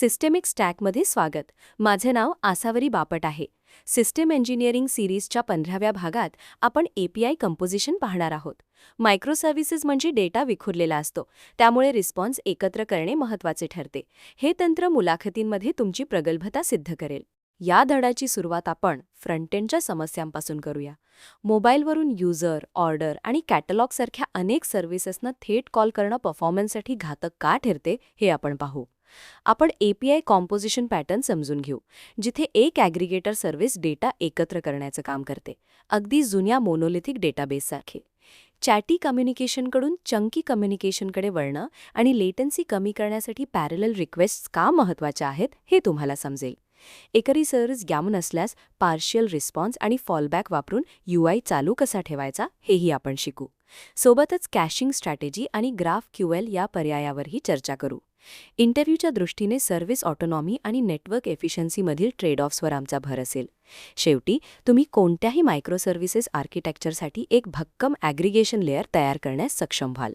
Systemic स्टॅकमध्ये स्वागत. माझे नाव आसावरी बापट आहे. सिस्टम इंजिनिअरिंग सिरीजच्या 15व्या भागात आपण एपीआय कंपोजिशन पाहणार आहोत. मायक्रो सर्व्हिसेस म्हणजे डेटा विखुरलेला असतो, त्यामुळे रिस्पॉन्स एकत्र करणे महत्त्वाचे ठरते. हे तंत्र मुलाखतींमध्ये तुमची प्रगल्भता सिद्ध करेल. या धड्याची सुरुवात आपण फ्रंटेंडच्या समस्यांपासून करूया. मोबाईलवरून युजर, ऑर्डर आणि कॅटलॉगसारख्या अनेक सर्व्हिसेसना थेट कॉल करणं परफॉर्मन्ससाठी घातक का ठरते हे आपण पाहू. आपण एपीआय कॉम्पोजिशन पॅटर्न समजून घेऊ, जिथे एक ॲग्रिगेटर सर्व्हिस डेटा एकत्र करण्याचं काम करते, अगदी जुन्या मोनोलिथिक डेटाबेससारखे. चॅटी कम्युनिकेशनकडून चंकी कम्युनिकेशनकडे वळणं आणि लेटन्सी कमी करण्यासाठी पॅरलल रिक्वेस्ट्स का महत्त्वाच्या आहेत हे तुम्हाला समजेल. एकरी सर्व्हिस गॅमन असल्यास पार्शियल रिस्पॉन्स आणि फॉलबॅक वापरून यूआय चालू कसा ठेवायचा हेही आपण शिकू. सोबतच कॅशिंग स्ट्रॅटेजी आणि ग्राफ क्यूएल या पर्यायावरही चर्चा करू. इंटरव्ह्यूच्या दृष्टीने सर्व्हिस ऑटोनॉमी आणि नेटवर्क एफिशियन्सीमधील ट्रेड ऑफ्सवर आमचा भर असेल. शेवटी तुम्ही कोणत्याही मायक्रो सर्व्हिसेस आर्किटेक्चरसाठी एक भक्कम ॲग्रिगेशन लेयर तयार करण्यास सक्षम व्हाल.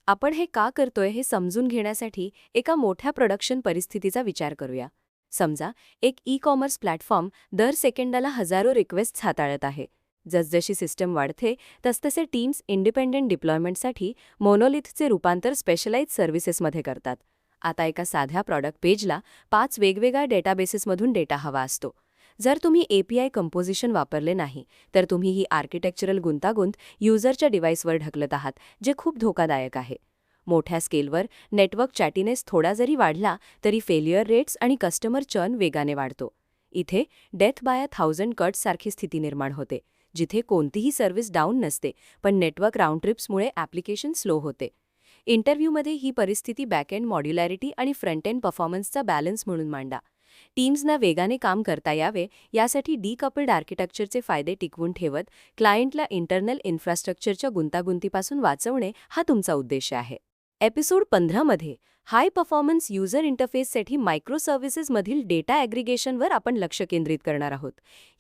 आपण हे का करतोय हे समजून घेण्यासाठी एका मोठ्या प्रोडक्शन परिस्थितीचा विचार करूया. समजा एक ई-कॉमर्स प्लॅटफॉर्म दर सेकंदाला हजारो रिक्वेस्ट्स हाताळत आहे. जसजशी सिस्टम वाढते तसतसे टीम्स इंडिपेंडेंट डिप्लॉयमेंटसाठी मोनोलिथचे रूपांतर स्पेशलाइज्ड सर्व्हिसेसमध्ये करतात. आता एका साध्या प्रॉडक्ट पेजला 5 वेगवेगळ्या डेटाबेसेसमधून डेटा हवा असतो. जर तुम्ही एपीआय कंपोजिशन वापरले नाही तर तुम्ही ही आर्किटेक्चरल गुंतागुंत युजरच्या डिव्हाइसवर ढकलत आहात, जे खूप धोकादायक आहे. मोठ्या स्केलवर नेटवर्क चॅटिनेस थोडा जरी वाढला तरी फेल्युअर रेट्स आणि कस्टमर चर्न वेगाने वाढतो. इथे डेथ बाय 1000 कट्स सारखी स्थिती निर्माण होते, जिथे कोणतीही सर्व्हिस डाऊन नसते पण नेटवर्क राऊंड ट्रिप्समुळे ॲप्लिकेशन स्लो होते. इंटरव्ह्यूमध्ये ही परिस्थिती बॅकएंड मॉड्युलॅरिटी आणि फ्रंटएंड परफॉर्मन्सचा बॅलन्स म्हणून मांडा. टीम्सना वेगाने काम करता यावे यासाठी डीकपल्ड आर्किटेक्चरचे फायदे टिकवून ठेवत क्लायंटला इंटरनल इन्फ्रास्ट्रक्चरच्या गुंतागुंतीपासून वाचवणे हा तुमचा उद्देश आहे. एपिसोड 15 मध्ये हाय परफॉर्मन्स युजर इंटरफेससाठी मायक्रो सर्व्हिसेसमधील डेटा ॲग्रिगेशनवर आपण लक्ष केंद्रित करणार आहोत.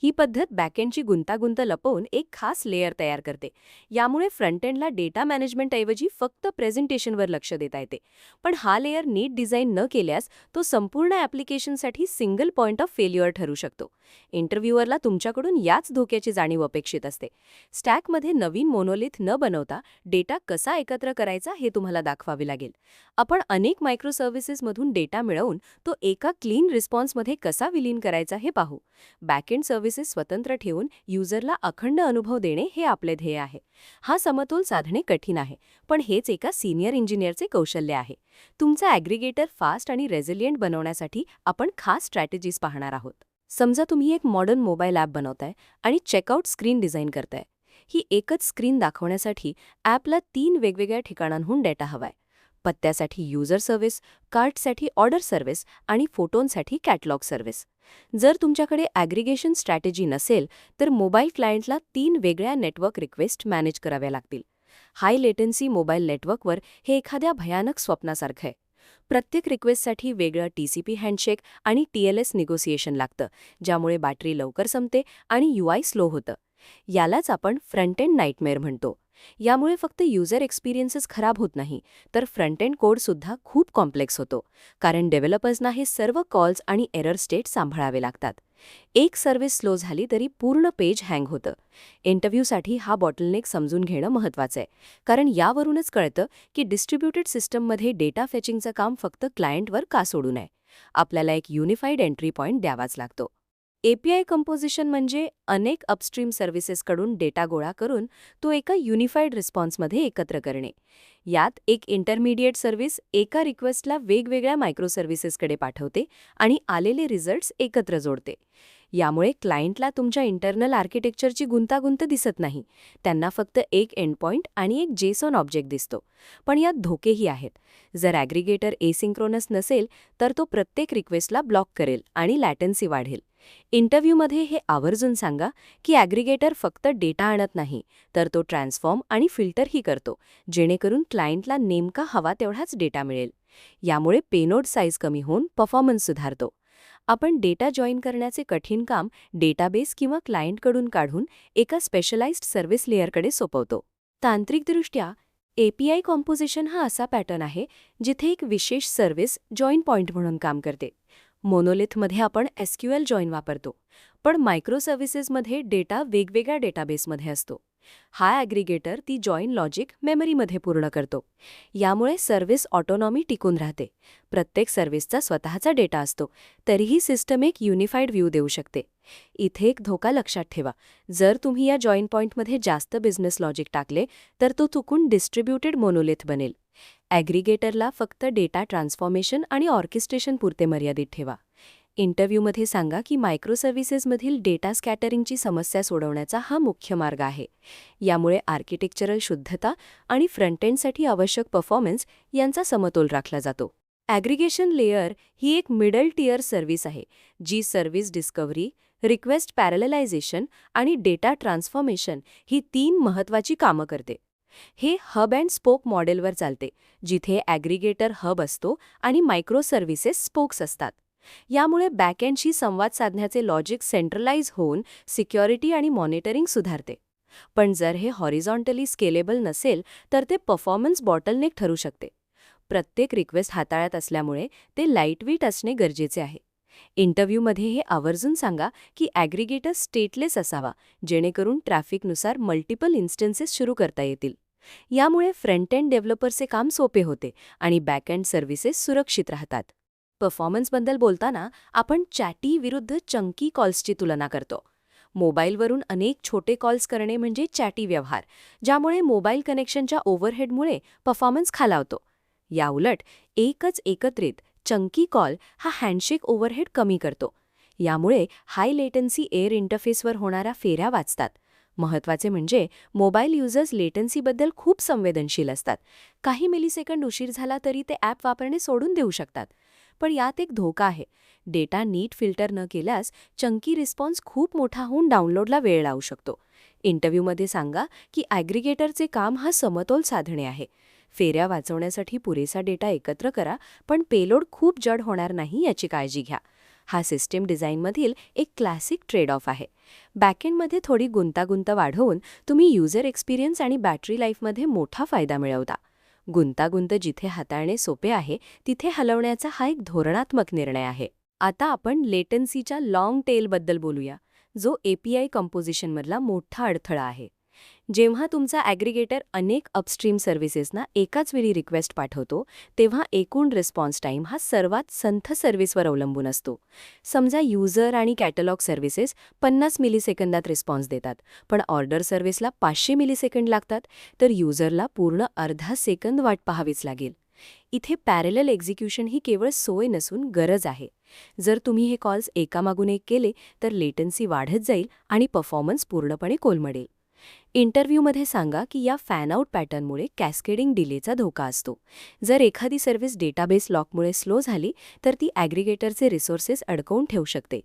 ही पद्धत बॅकएंडची गुंतागुंत लपवून एक खास लेयर तयार करते. यामुळे फ्रंटएंडला डेटा मॅनेजमेंटऐवजी फक्त प्रेझेंटेशनवर लक्ष देता येते. पण हा लेयर नीट डिझाईन न केल्यास तो संपूर्ण ॲप्लिकेशनसाठी सिंगल पॉइंट ऑफ फेल्युअर ठरू शकतो. इंटरव्ह्यूअरला तुमच्याकडून याच धोक्याची जाणीव अपेक्षित असते. स्टॅकमध्ये नवीन मोनोलिथ न बनवता डेटा कसा एकत्र करायचा हे तुम्हाला दाखवावे लागेल. आपण अनेक मायक्रो सर्व्हिसेसमधून डेटा मिळवून तो एका क्लीन रिस्पॉन्समध्ये कसा विलीन करायचा हे पाहू. बॅकएंड सर्व्हिसेस स्वतंत्र ठेवून युजरला अखंड अनुभव देणे हे आपले ध्येय आहे. हा समतोल साधणे कठीण आहे, पण हेच एका सिनियर इंजिनिअरचे कौशल्य आहे. तुमचा ॲग्रिगेटर फास्ट आणि रेझिलियंट बनवण्यासाठी आपण खास स्ट्रॅटेजीज पाहणार आहोत. समजा तुम्ही एक मॉडर्न मोबाईल ॲप बनवताय आणि चेकआउट स्क्रीन डिझाईन करताय. ही एकच स्क्रीन दाखवण्यासाठी ॲपला 3 वेगवेगळ्या ठिकाणांहून डेटा हवाय. पत्त्यासाठी युजर सर्व्हिस, कार्डसाठी ऑर्डर सर्व्हिस आणि फोटोंसाठी कॅटलॉग सर्व्हिस. जर तुमच्याकडे ॲग्रिगेशन स्ट्रॅटेजी नसेल तर मोबाईल क्लायंटला 3 वेगळ्या नेटवर्क रिक्वेस्ट मॅनेज कराव्या लागतील. हाय लेटन्सी मोबाईल नेटवर्कवर हे एखाद्या भयानक स्वप्नासारखं आहे. प्रत्येक रिक्वेस्टसाठी वेगळं टीसीपी हँडशेक आणि टीएलएस निगोसिएशन लागतं, ज्यामुळे बॅटरी लवकर संपते आणि यूआय स्लो होतं. यालाच आपण फ्रंट एंड नाईटमेअर म्हणतो. यामुळे फक्त युजर एक्सपिरियन्सच खराब होत नाही, तर फ्रंट एंड कोडसुद्धा खूप कॉम्प्लेक्स होतो, कारण डेव्हलपर्सना हे सर्व कॉल्स आणि एरर स्टेट सांभाळावे लागतात. एक सर्व्हिस स्लो झाली तरी पूर्ण पेज हँग होतं. इंटरव्ह्यूसाठी हा बॉटलनेक समजून घेणं महत्त्वाचं आहे, कारण यावरूनच कळतं की डिस्ट्रीब्युटेड सिस्टममध्ये डेटा फेचिंगचं काम फक्त क्लायंटवर का सोडू नये. आपल्याला एक युनिफाईड एंट्री पॉइंट द्यावाच लागतो. एपीआय कंपोजिशन म्हणजे अनेक अपस्ट्रीम सर्व्हिसेसकडून डेटा गोळा करून तो एका युनिफाईड रिस्पॉन्समध्ये एकत्र करणे. यात एक इंटरमिडिएट सर्व्हिस एका रिक्वेस्टला वेगवेगळ्या मायक्रो सर्व्हिसेसकडे पाठवते आणि आलेले रिझल्ट्स एकत्र जोडते. यामुळे क्लायंटला तुमच्या इंटरनल आर्किटेक्चरची गुंतागुंत दिसत नाही. त्यांना फक्त एक एंडपॉइंट आणि एक जेसॉन ऑब्जेक्ट दिसतो. पण यात धोकेही आहेत. जर ॲग्रिगेटर एसिंक्रोनस नसेल तर तो प्रत्येक रिक्वेस्टला ब्लॉक करेल आणि लॅटन्सी वाढेल. इंटरव्ह्यूमध्ये हे आवर्जून सांगा की ॲग्रिगेटर फक्त डेटा आणत नाही, तर तो ट्रान्सफॉर्म आणि फिल्टरही करतो, जेणेकरून क्लायंटला नेमका हवा तेवढाच डेटा मिळेल. यामुळे पेनोड साईज कमी होऊन परफॉर्मन्स सुधारतो. आपण डेटा जॉईन करण्याचे कठीण काम डेटाबेस किंवा क्लायंटकडून काढून एका स्पेशलाइज्ड सर्व्हिस लेयरकडे सोपवतो. तांत्रिकदृष्ट्या API कॉम्पोजिशन हा असा पॅटर्न आहे जिथे एक विशेष सर्व्हिस जॉइन पॉइंट म्हणून काम करते. मोनोलिथमध्ये आपण SQL जॉइन वापरतो, पण मायक्रो सर्व्हिसेसमध्ये डेटा वेगवेगळ्या डेटाबेसमध्ये असतो. हा ॲग्रिगेटर ती जॉइन लॉजिक मेमरीमध्ये पूर्ण करतो. यामुळे सर्व्हिस ऑटोनॉमी टिकून राहते. प्रत्येक सर्व्हिसचा स्वतःचा डेटा असतो, तरीही सिस्टम एक युनिफाईड व्ह्यू देऊ शकते. इथे एक धोका लक्षात ठेवा. जर तुम्ही या जॉइन पॉइंटमध्ये जास्त बिझनेस लॉजिक टाकले तर तो चुकून डिस्ट्रीब्युटेड मोनोलिथ बनेल. ॲग्रिगेटरला फक्त डेटा ट्रान्सफॉर्मेशन आणि ऑर्केस्ट्रेशन पुरते मर्यादित ठेवा. इंटरव्ह्यूमध्ये सांगा की मायक्रो सर्व्हिसेसमधील डेटा स्कॅटरिंगची समस्या सोडवण्याचा हा मुख्य मार्ग आहे. यामुळे आर्किटेक्चरल शुद्धता आणि फ्रंट एंडसाठी आवश्यक परफॉर्मन्स यांचा समतोल राखला जातो. ॲग्रिगेशन लेयर ही एक मिडल टियर सर्व्हिस आहे, जी सर्व्हिस डिस्कव्हरी, रिक्वेस्ट पॅरललायझेशन आणि डेटा ट्रान्सफॉर्मेशन ही 3 महत्त्वाची कामं करते. हे हब अँड स्पोक मॉडेलवर चालते, जिथे ॲग्रिगेटर हब असतो आणि मायक्रो सर्व्हिसेस स्पोक्स असतात. यामुळे बॅकएंडशी संवाद साधण्याचे लॉजिक सेंट्रलाइज होऊन सिक्युरिटी आणि मॉनिटरिंग सुधारते. पण जर हे हॉरिझॉन्टली स्केलेबल नसेल तर ते परफॉर्मन्स बॉटलनेक ठरू शकते. प्रत्येक रिक्वेस्ट हाताळत असल्यामुळे ते लाईटवेट असणे गरजेचे आहे. इंटरव्ह्यूमध्ये हे आवर्जून सांगा की ॲग्रिगेटर स्टेटलेस असावा, जेणेकरून ट्रॅफिकनुसार मल्टिपल इन्स्टन्सेस सुरू करता येतील. यामुळे फ्रंट एंड डेव्हलपरचे काम सोपे होते आणि बॅकएंड सर्व्हिसेस सुरक्षित राहतात. परफॉर्मन्सबद्दल बोलताना आपण चॅटी विरुद्ध चंकी कॉल्सची तुलना करतो. मोबाईलवरून अनेक छोटे कॉल्स करणे म्हणजे चॅटी व्यवहार, ज्यामुळे मोबाईल कनेक्शनच्या ओव्हरहेडमुळे परफॉर्मन्स खालावतो. याउलट एकच एकत्रित चंकी कॉल हा हँडशेक ओव्हरहेड कमी करतो. यामुळे हाय लेटन्सी एअर इंटरफेसवर होणाऱ्या फेऱ्या वाचतात. महत्त्वाचे म्हणजे मोबाईल युजर्स लेटन्सीबद्दल खूप संवेदनशील असतात. काही मिलीसेकंड उशीर झाला तरी ते ॲप वापरणे सोडून देऊ शकतात. पण यात एक धोका आहे. डेटा नीट फिल्टर न केल्यास चंकी रिस्पॉन्स खूप मोठा होऊन डाउनलोडला वेळ लागू शकतो. इंटरव्ह्यूमध्ये सांगा की ॲग्रिगेटरचे काम हा समतोल साधणे आहे. फेऱ्या वाचवण्यासाठी पुरेसा डेटा एकत्र करा, पण पेलोड खूप जड होणार नाही याची काळजी घ्या. हा सिस्टीम डिझाईनमधील एक क्लासिक ट्रेड ऑफ आहे. बॅकएंडमध्ये थोडी गुंतागुंत वाढवून तुम्ही युजर एक्सपिरियन्स आणि बॅटरी लाईफमध्ये मोठा फायदा मिळवता. गुंतागुंत जिथे हाताळणे सोपे आहे तिथे हलवण्याचा हा एक धोरणात्मक निर्णय आहे. आता आपण लेटन्सीच्या लाँग टेलबद्दल बोलूया, जो API कंपोजिशनमधला मोठा अडथळा आहे. जेव्हा तुमचा ॲग्रिगेटर अनेक अपस्ट्रीम सर्व्हिसेसना एकाच वेळी रिक्वेस्ट पाठवतो, तेव्हा एकूण रिस्पॉन्स टाईम हा सर्वात संथ सर्व्हिसवर अवलंबून असतो. समजा युजर आणि कॅटलॉग सर्व्हिसेस 50 मिलीसेकंदात रिस्पॉन्स देतात, पण ऑर्डर सर्व्हिसला 500 मिलीसेकंड लागतात, तर युजरला पूर्ण अर्धा सेकंद वाट पाहावीच लागेल. इथे पॅरलल एक्झिक्युशन ही केवळ सोय नसून गरज आहे. जर तुम्ही हे कॉल्स एकामागून एक केले तर लेटन्सी वाढत जाईल आणि परफॉर्मन्स पूर्णपणे कोलमडेल. इंटरव्ह्यूमध्ये सांगा की या फॅन आउट पॅटर्नमुळे कॅस्केडिंग डिलेचा धोका असतो. जर एखादी सर्व्हिस डेटाबेस लॉकमुळे स्लो झाली तर ती ॲग्रिगेटरचे रिसोर्सेस अडकवून ठेवू शकते.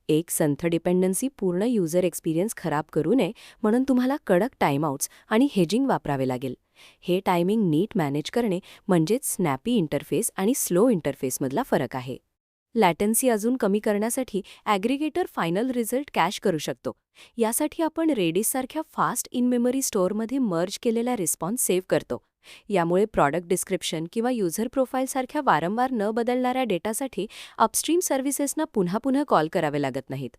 एक संथ डिपेंडन्सी पूर्ण युजर एक्सपिरियन्स खराब करू नये म्हणून तुम्हाला कडक टाईमआउट्स आणि हेजिंग वापरावे लागेल. हे टायमिंग नीट मॅनेज करणे म्हणजेच स्नॅपी इंटरफेस आणि स्लो इंटरफेसमधला फरक आहे. लॅटन्सी अजून कमी करण्यासाठी ॲग्रिगेटर फायनल रिझल्ट कॅश करू शकतो. यासाठी आपण रेडिससारख्या फास्ट इन मेमरी स्टोअरमध्ये मर्ज केलेला रिस्पॉन्स सेव्ह करतो. यामुळे प्रॉडक्ट डिस्क्रिप्शन किंवा युजर प्रोफाईलसारख्या वारंवार न बदलणाऱ्या डेटासाठी अपस्ट्रीम सर्व्हिसेसना पुन्हा पुन्हा कॉल करावे लागत नाहीत.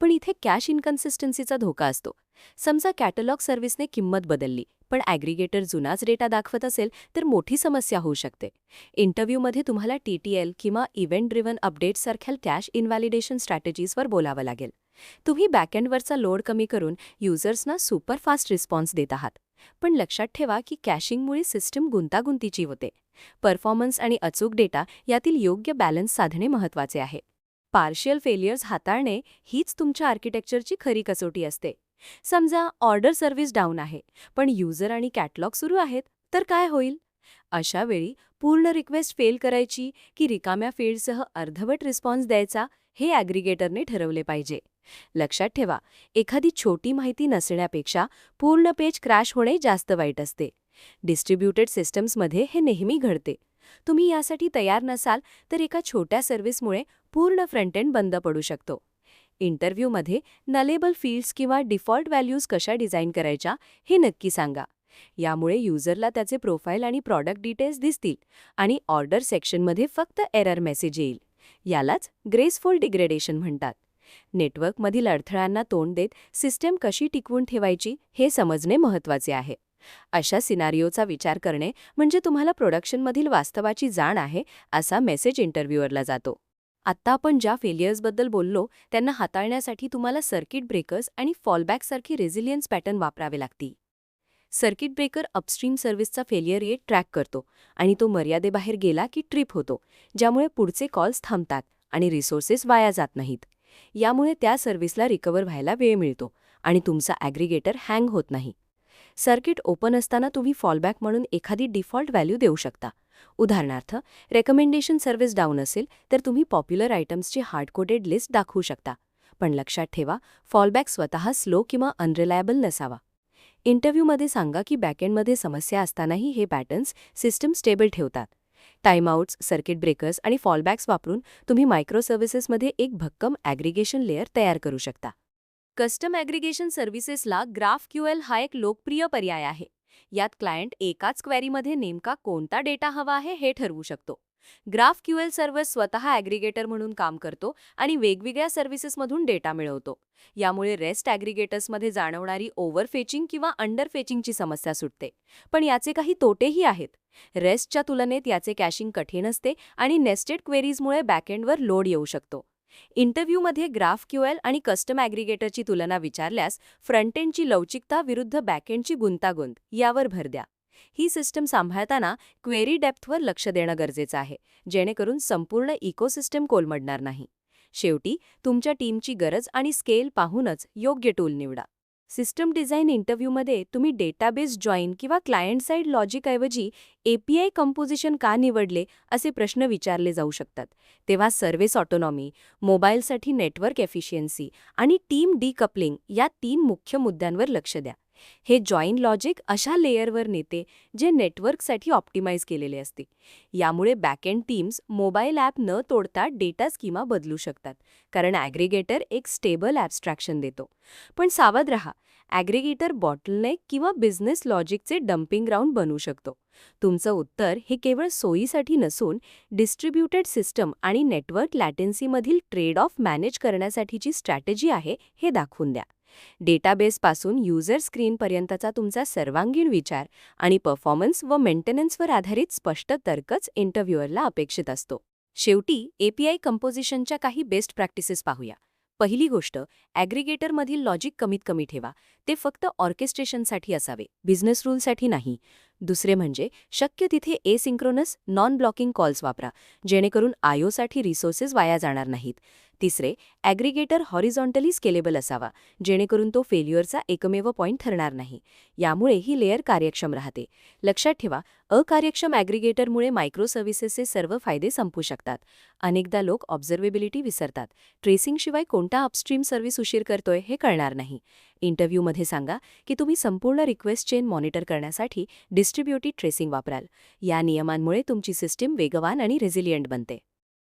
पण इथे कॅश इनकन्सिस्टन्सीचा धोका असतो. समजा कॅटलॉग सर्व्हिसने किंमत बदलली, पण ॲग्रिगेटर जुनाच डेटा दाखवत असेल तर मोठी समस्या होऊ शकते. इंटरव्ह्यूमध्ये तुम्हाला TTL किंवा इव्हेंट ड्रिव्हन अपडेट्ससारख्या कॅश इनव्हॅलिडेशन स्ट्रॅटेजीजवर बोलावं लागेल. तुम्ही बॅकएंडवरचा लोड कमी करून युजर्सना सुपरफास्ट रिस्पॉन्स देत आहात. पण लक्षात ठेवा की कॅशिंगमुळे सिस्टम गुंतागुंतीची होते. परफॉर्मन्स आणि अचूक डेटा यातील योग्य बॅलन्स साधणे महत्त्वाचे आहे. पार्शियल फेलियर्स हाताळणे हीच तुमच्या आर्किटेक्चरची खरी कसोटी असते. समजा ऑर्डर सर्व्हिस डाऊन आहे, पण युजर आणि कॅटलॉग सुरू आहेत, तर काय होईल? अशा वेळी पूर्ण रिक्वेस्ट फेल करायची की रिकाम्या फील्डसह अर्धवट रिस्पॉन्स द्यायचा हे ॲग्रिगेटरने ठरवले पाहिजे. लक्षात ठेवा, एखादी छोटी माहिती नसण्यापेक्षा पूर्ण पेज क्रॅश होणे जास्त वाईट असते. डिस्ट्रीब्युटेड सिस्टम्समध्ये हे नेहमी घडते. तुम्ही यासाठी तयार नसाल तर एका छोट्या सर्व्हिसमुळे पूर्ण फ्रंट एंड बंद पडू शकतो. इंटरव्ह्यूमध्ये नलेबल फील्ड्स किंवा डिफॉल्ट व्हॅल्यूज कशा डिझाईन करायच्या हे नक्की सांगा. यामुळे युजरला त्याचे प्रोफाईल आणि प्रॉडक्ट डिटेल्स दिसतील आणि ऑर्डर सेक्शनमध्ये फक्त एरर मेसेज येईल. यालाच ग्रेसफुल डिग्रेडेशन म्हणतात. नेटवर्कमधील अडथळ्यांना तोंड देत सिस्टम कशी टिकवून ठेवायची हे समजणे महत्त्वाचे आहे. अशा सिनारिओचा विचार करणे म्हणजे तुम्हाला प्रोडक्शनमधील वास्तवाची जाण आहे असा मेसेज इंटरव्ह्यूअरला जातो. आत्ता आपण ज्या फेलियर्सबद्दल बोललो त्यांना हाताळण्यासाठी तुम्हाला सर्किट ब्रेकर्स आणि फॉलबॅकसारखी रेझिलियन्स पॅटर्न वापरावे लागतील. सर्किट ब्रेकर अपस्ट्रीम सर्व्हिसचा फेलियर रेट ट्रॅक करतो आणि तो मर्यादेबाहेर गेला की ट्रिप होतो, ज्यामुळे पुढचे कॉल्स थांबतात आणि रिसोर्सेस वाया जात नाहीत. यामुळे त्या सर्व्हिसला रिकवर व्हायला वेळ मिळतो आणि तुमचा ॲग्रिगेटर हँग होत नाही. सर्किट ओपन असताना तुम्ही फॉलबॅक म्हणून एखादी डिफॉल्ट व्हॅल्यू देऊ शकता. उदाहरणार्थ, रेकमेंडेशन सर्व्हिस डाऊन असेल तर तुम्ही पॉप्युलर आयटम्सची हार्डकोडेड लिस्ट दाखवू शकता. पण लक्षात ठेवा, फॉलबॅक स्वतः स्लो किंवा अनरिलायबल नसावा. इंटरव्ह्यूमध्ये सांगा की बॅकएंडमध्ये समस्या असतानाही हे पॅटर्न्स सिस्टम स्टेबल ठेवतात. टाइमआउट्स, सर्किट ब्रेकर्स आणि फॉलबॅक्स वापरून तुम्ही मायक्रो सर्व्हिसेसमध्ये एक भक्कम ॲग्रिगेशन लेयर तयार करू शकता. कस्टम ॲग्रिगेशन सर्व्हिसेसला GraphQL हा एक लोकप्रिय पर्याय आहे. यात क्लायंट एकाच क्वेरीमध्ये नेमका कोणता डेटा हवा आहे हे ठरवू शकतो. GraphQL सर्व्हर स्वतः ॲग्रिगेटर म्हणून काम करतो आणि वेगवेगळ्या सर्व्हिसेसमधून डेटा मिळवतो. यामुळे रेस्ट ॲग्रिगेटर्समध्ये जाणवणारी ओव्हरफेचिंग किंवा अंडरफेचिंगची समस्या सुटते. पण याचे काही तोटेही आहेत. रेस्टच्या तुलनेत याचे कॅशिंग कठीण असते आणि नेस्टेड क्वेरीजमुळे बॅकएंडवर लोड येऊ शकतो. इंटरव्ह्यूमध्ये GraphQL आणि कस्टम ॲग्रिगेटरची तुलना विचारल्यास फ्रंटएंडची लवचिकता विरुद्ध बॅकएंडची गुंतागुंत यावर भर द्या. ही सिस्टम सांभाळताना क्वेरी डेप्थवर लक्ष देणं गरजेचं आहे, जेणेकरून संपूर्ण इकोसिस्टम कोलमडणार नाही. शेवटी तुमच्या टीमची गरज आणि स्केल पाहूनच योग्य टूल निवडा. सिस्टम डिझाईन इंटरव्ह्यूमध्ये तुम्ही डेटाबेस जॉईन किंवा क्लायंट साईड लॉजिकऐवजी API कंपोजिशन का निवडले असे प्रश्न विचारले जाऊ शकतात. तेव्हा सर्व्हिस ऑटोनॉमी, मोबाईलसाठी नेटवर्क एफिशियन्सी आणि टीम डिकपलिंग या 3 मुख्य मुद्द्यांवर लक्ष द्या. हे जॉईन लॉजिक अशा लेयरवर नेते जे नेटवर्कसाठी ऑप्टिमाइज केलेले असते. यामुळे बॅकएंड टीम्स मोबाईल ॲप न तोडता डेटा स्कीमा बदलू शकतात, कारण ॲग्रिगेटर एक स्टेबल ॲब्स्ट्रॅक्शन देतो. पण सावध रहा, ॲग्रिगेटर बॉटलनेक किंवा बिझनेस लॉजिकचे डम्पिंग ग्राउंड बनू शकतो. तुमचं उत्तर हे केवळ सोयीसाठी नसून डिस्ट्रीब्युटेड सिस्टम आणि नेटवर्क लॅटेन्सीमधील ट्रेड ऑफ मॅनेज करण्यासाठीची स्ट्रॅटेजी आहे हे दाखवून द्या. डेटाबेसपासून युजर स्क्रीनपर्यंतचा तुमचा सर्वांगीण विचार आणि परफॉर्मन्स व मेंटेनन्सवर आधारित स्पष्ट तर्कच इंटरव्ह्यूअरला अपेक्षित असतो. शेवटी API कंपोजिशनच्या काही बेस्ट प्रॅक्टिसेस पाहूया. पहिली गोष्ट, ॲग्रिगेटरमधील लॉजिक कमीत कमी ठेवा. ते फक्त ऑर्केस्ट्रेशनसाठी असावे, बिझनेस रूलसाठी नाही. दुसरे म्हणजे शक्य तिथे एसिंक्रोनस नॉन ब्लॉकिंग कॉल्स वापरा, जेणेकरून IOसाठी रिसोर्सेस वाया जाणार नाहीत. तिसरे, ॲग्रिगेटर हॉरिझॉन्टली स्केलेबल असावा, जेणेकरून तो फेल्युअरचा एकमेव पॉईंट ठरणार नाही. यामुळे ही लेयर कार्यक्षम राहते. लक्षात ठेवा, अकार्यक्षम ॲग्रिगेटरमुळे मायक्रो सर्व्हिसेसचे सर्व फायदे संपू शकतात. अनेकदा लोक ऑब्झर्वेबिलिटी विसरतात. ट्रेसिंगशिवाय कोणता अपस्ट्रीम सर्व्हिस उशीर करतोय हे कळणार नाही. इंटरव्ह्यूमध्ये सांगा की तुम्ही संपूर्ण रिक्वेस्ट चेन मॉनिटर करण्यासाठी डिस्ट्रीब्युटेड ट्रेसिंग वापराल. या नियमांमुळे तुमची सिस्टीम वेगवान आणि रेझिलियंट बनते.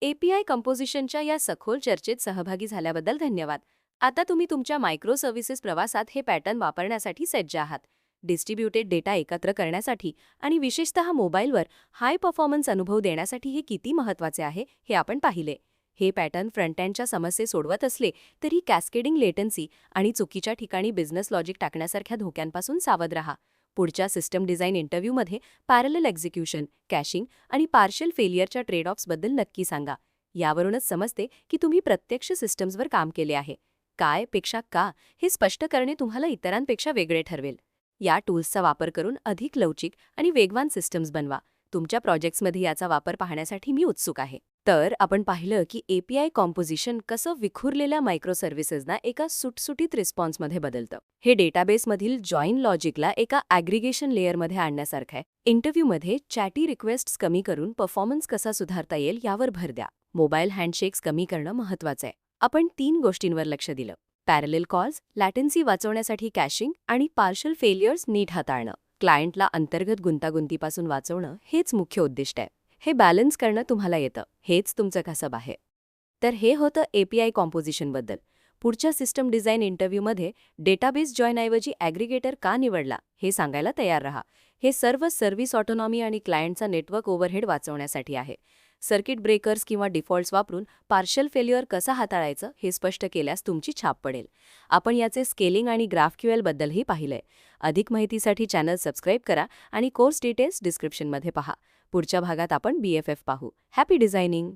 API कंपोजिशनच्या या सखोल चर्चेत सहभागी झाल्याबद्दल धन्यवाद. आता तुम्ही तुमच्या मायक्रो सर्व्हिसेस प्रवासात हे पॅटर्न वापरण्यासाठी सज्ज आहात. डिस्ट्रीब्युटेड डेटा एकत्र करण्यासाठी आणि विशेषतः मोबाईलवर हाय परफॉर्मन्स अनुभव देण्यासाठी हे किती महत्त्वाचे आहे हे आपण पाहिले. हे पॅटर्न फ्रंटएंडच्या समस्ये सोडवत असले तरी कॅस्केडिंग लेटन्सी आणि चुकीच्या ठिकाणी बिझनेस लॉजिक टाकण्यासारख्या धोक्यांपासून सावध रहा. पुढच्या सिस्टम डिझाईन इंटरव्ह्यूमध्ये पॅरलल एक्झिक्युशन, कॅशिंग आणि पार्शियल फेलियरच्या ट्रेड ऑफ्सबद्दल नक्की सांगा. यावरूनच समजते की तुम्ही प्रत्यक्ष सिस्टम्सवर काम केले आहे. काय पेक्षा का हे स्पष्ट करणे तुम्हाला इतरांपेक्षा वेगळे ठरवेल. या टूल्सचा वापर करून अधिक लवचिक आणि वेगवान सिस्टम्स बनवा. तुमच्या प्रोजेक्ट्समध्ये याचा वापर पाहण्यासाठी मी उत्सुक आहे. तर आपण पाहिलं की API कॉम्पोजिशन कसं विखुरलेल्या मायक्रो सर्व्हिसेसना एका सुटसुटीत रिस्पॉन्समध्ये बदलतं. हे डेटाबेसमधील जॉईन लॉजिकला एका ॲग्रिगेशन लेयरमध्ये आणण्यासारखं आहे. इंटरव्ह्यूमध्ये चॅटी रिक्वेस्ट्स कमी करून परफॉर्मन्स कसा सुधारता येईल यावर भर द्या. मोबाईल हँडशेक्स कमी करणं महत्त्वाचं आहे. आपण 3 गोष्टींवर लक्ष दिलं: पॅरलल कॉल्स, लॅटन्सी वाचवण्यासाठी कॅशिंग आणि पार्शियल फेलियर्स नीट हाताळणं. क्लायंटला अंतर्गत गुंतागुंतीपासून वाचवणं हेच मुख्य उद्दिष्ट आहे. हे बॅलन्स करणं तुम्हाला येतं, हेच तुमचं कसब आहे. तर हे होतं API कॉम्पोजिशनबद्दल. पुढच्या सिस्टम डिझाईन इंटरव्ह्यूमध्ये डेटाबेस जॉईनऐवजी ॲग्रिगेटर का निवडला हे सांगायला तयार रहा. हे सर्व सर्व्हिस ऑटोनॉमी आणि क्लायंटचा नेटवर्क ओव्हरहेड वाचवण्यासाठी आहे. सर्किट ब्रेकर्स किंवा डिफॉल्ट्स वापरून पार्शल फेल्युअर कसा हाताळायचं हे स्पष्ट केल्यास तुमची छाप पडेल. आपण याचे स्केलिंग आणि GraphQL बद्दलही पाहिलंय. अधिक माहितीसाठी चॅनल सबस्क्राईब करा आणि कोर्स डिटेल्स डिस्क्रिप्शनमध्ये पहा. पुढच्या भागात आपण BFF पाहू. Happy designing!